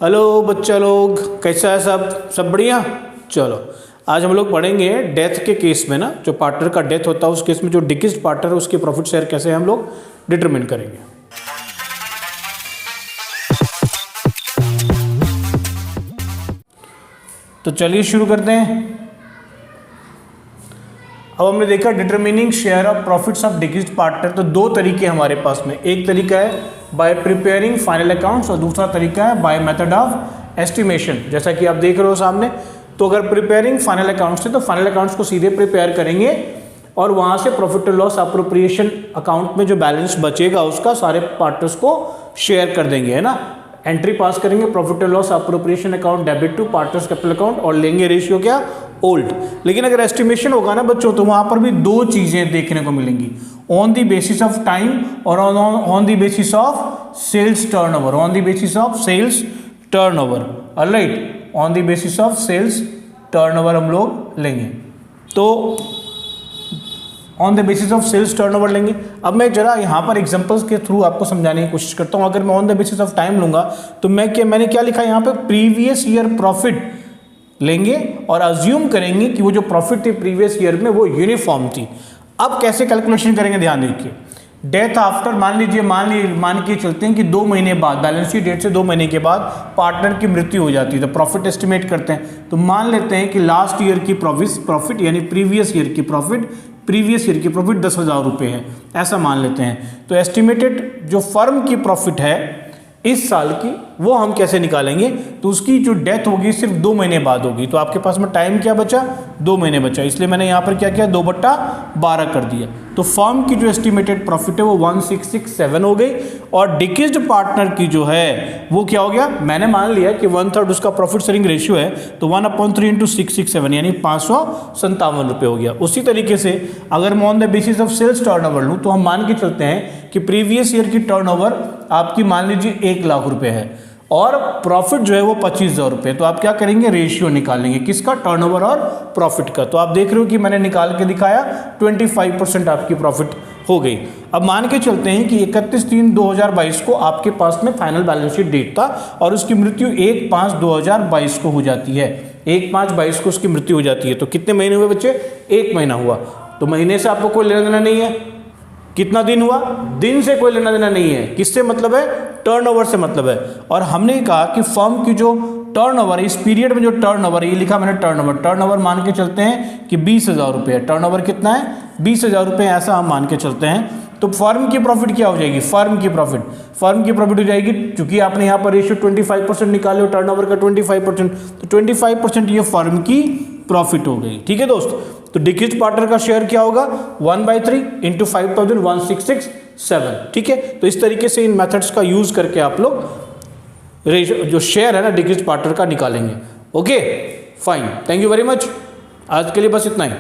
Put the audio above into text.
Hello बच्चा लोग, कैसा है सब बढ़िया। चलो आज हम लोग पढ़ेंगे डेथ के केस में ना, जो पार्टनर का डेथ होता है उस केस में जो डिकीज्ड पार्टनर है उसके प्रॉफिट शेयर कैसे हम लोग डिटरमिन करेंगे। तो चलिए शुरू करते हैं। अब हमने देखा determining share of profits of deceased partner. तो दो तरीके हमारे पास में, एक तरीका है बाय प्रिपेयरिंग फाइनल अकाउंट्स और दूसरा तरीका है बाय मेथड ऑफ एस्टिमेशन, जैसा कि आप देख रहे हो सामने। तो अगर प्रिपेयरिंग फाइनल अकाउंट्स है तो फाइनल अकाउंट्स को सीधे प्रिपेयर करेंगे और वहां से profit and loss appropriation account में जो बैलेंस बचेगा उसका सारे पार्टनर्स को शेयर कर देंगे, है ना। एंट्री पास करेंगे profit and loss appropriation account debit to partners capital account और लेंगे रेशियो क्या, ओल्ड। लेकिन अगर एस्टिमेशन होगा ना बच्चों तो वहां पर भी दो चीजें देखने को मिलेंगी, on the basis of time और on the basis of sales turnover. On the basis of sales turnover, alright, on the basis of sales turnover हम लोग लेंगे। तो on the basis of sales turnover लेंगे। अब मैं जरा यहाँ पर एग्जांपल्स के थ्रू आपको समझाने की कोशिश करता हूँ। अगर मैं on the basis of time लूंगा तो मैंने क्या लिखा यहाँ पे, प्रीवियस ईयर प्रॉफिट लेंगे और अज्यूम करेंगे कि वो जो प्रॉफिट थी प्रीवियस ईयर में वो यूनिफॉर्म थी। अब कैसे कैलकुलेशन करेंगे ध्यान देखिए। डेथ आफ्टर, मान के चलते हैं कि 2 महीने बाद, बैलेंस शीट डेट से 2 महीने के बाद पार्टनर की मृत्यु हो जाती है, तो प्रॉफिट एस्टिमेट करते हैं। तो मान लेते हैं कि लास्ट ईयर की प्रॉफिट यानी प्रीवियस ईयर की प्रॉफिट 10,000 रुपये है, ऐसा मान लेते हैं। तो एस्टिमेटेड जो फर्म की प्रॉफिट है इस साल की वो हम कैसे निकालेंगे, तो उसकी जो डेथ होगी सिर्फ 2 महीने बाद होगी। तो आपके पास में टाइम क्या बचा, 2 महीने बचा, इसलिए मैंने यहाँ पर क्या किया, 2/12 कर दिया। तो फर्म की जो एस्टिमेटेड प्रॉफिट है वो 1667 हो गई और डिकीज्ड पार्टनर की जो है वो क्या हो गया, मैंने मान लिया कि 1/3 उसका प्रॉफिट शेयरिंग रेशियो है, तो 1/3 इंटू 667 यानी 557 रुपये हो गया। उसी तरीके से अगर मैं on the basis of sales turnover लूँ तो हम मान के चलते हैं कि प्रीवियस ईयर की टर्नओवर आपकी मान लीजिए 1 लाख रुपए है और प्रॉफिट जो है वो 25,000 रुपये। तो आप क्या करेंगे, रेशियो निकालेंगे किसका, टर्नओवर और प्रॉफिट का। तो आप देख रहे हो कि मैंने निकाल के दिखाया 25% आपकी प्रॉफिट हो गई। अब मान के चलते हैं कि 31/3/2022 को आपके पास में फाइनल बैलेंस शीट डेट था और उसकी मृत्यु 1/5/2022 को हो जाती है। 1/5/22 को उसकी मृत्यु हो जाती है। तो कितने महीने हुए बच्चे, 1 महीना हुआ। तो महीने से आपको कोई लेना देना नहीं है। कितना दिन हुआ, दिन से कोई लेना देना नहीं है। किससे मतलब है, टर्नओवर से मतलब है। और हमने कहा कि फर्म की जो टर्नओवर है इस पीरियड में, जो टर्नओवर, ये लिखा मैंने टर्नओवर मान के चलते हैं कि 20,000 रुपये है। टर्नओवर कितना है, 20,000 रुपये, ऐसा हम मान के चलते हैं। तो फर्म की प्रॉफिट क्या हो जाएगी, फर्म की प्रॉफिट हो जाएगी, क्योंकि आपने यहाँ पर रेशियो 25% निकाले हो, टर्नओवर का 25%, तो 25% ये फर्म की प्रॉफिट हो गई। ठीक है दोस्त। तो डिकीज्ड पार्टनर का शेयर क्या होगा, 1/3 इंटू 5,000 1667। ठीक है। तो इस तरीके से इन मेथड्स का यूज करके आप लोग जो शेयर है ना डिकीज्ड पार्टनर का निकालेंगे। Okay fine, thank you very much. आज के लिए बस इतना ही।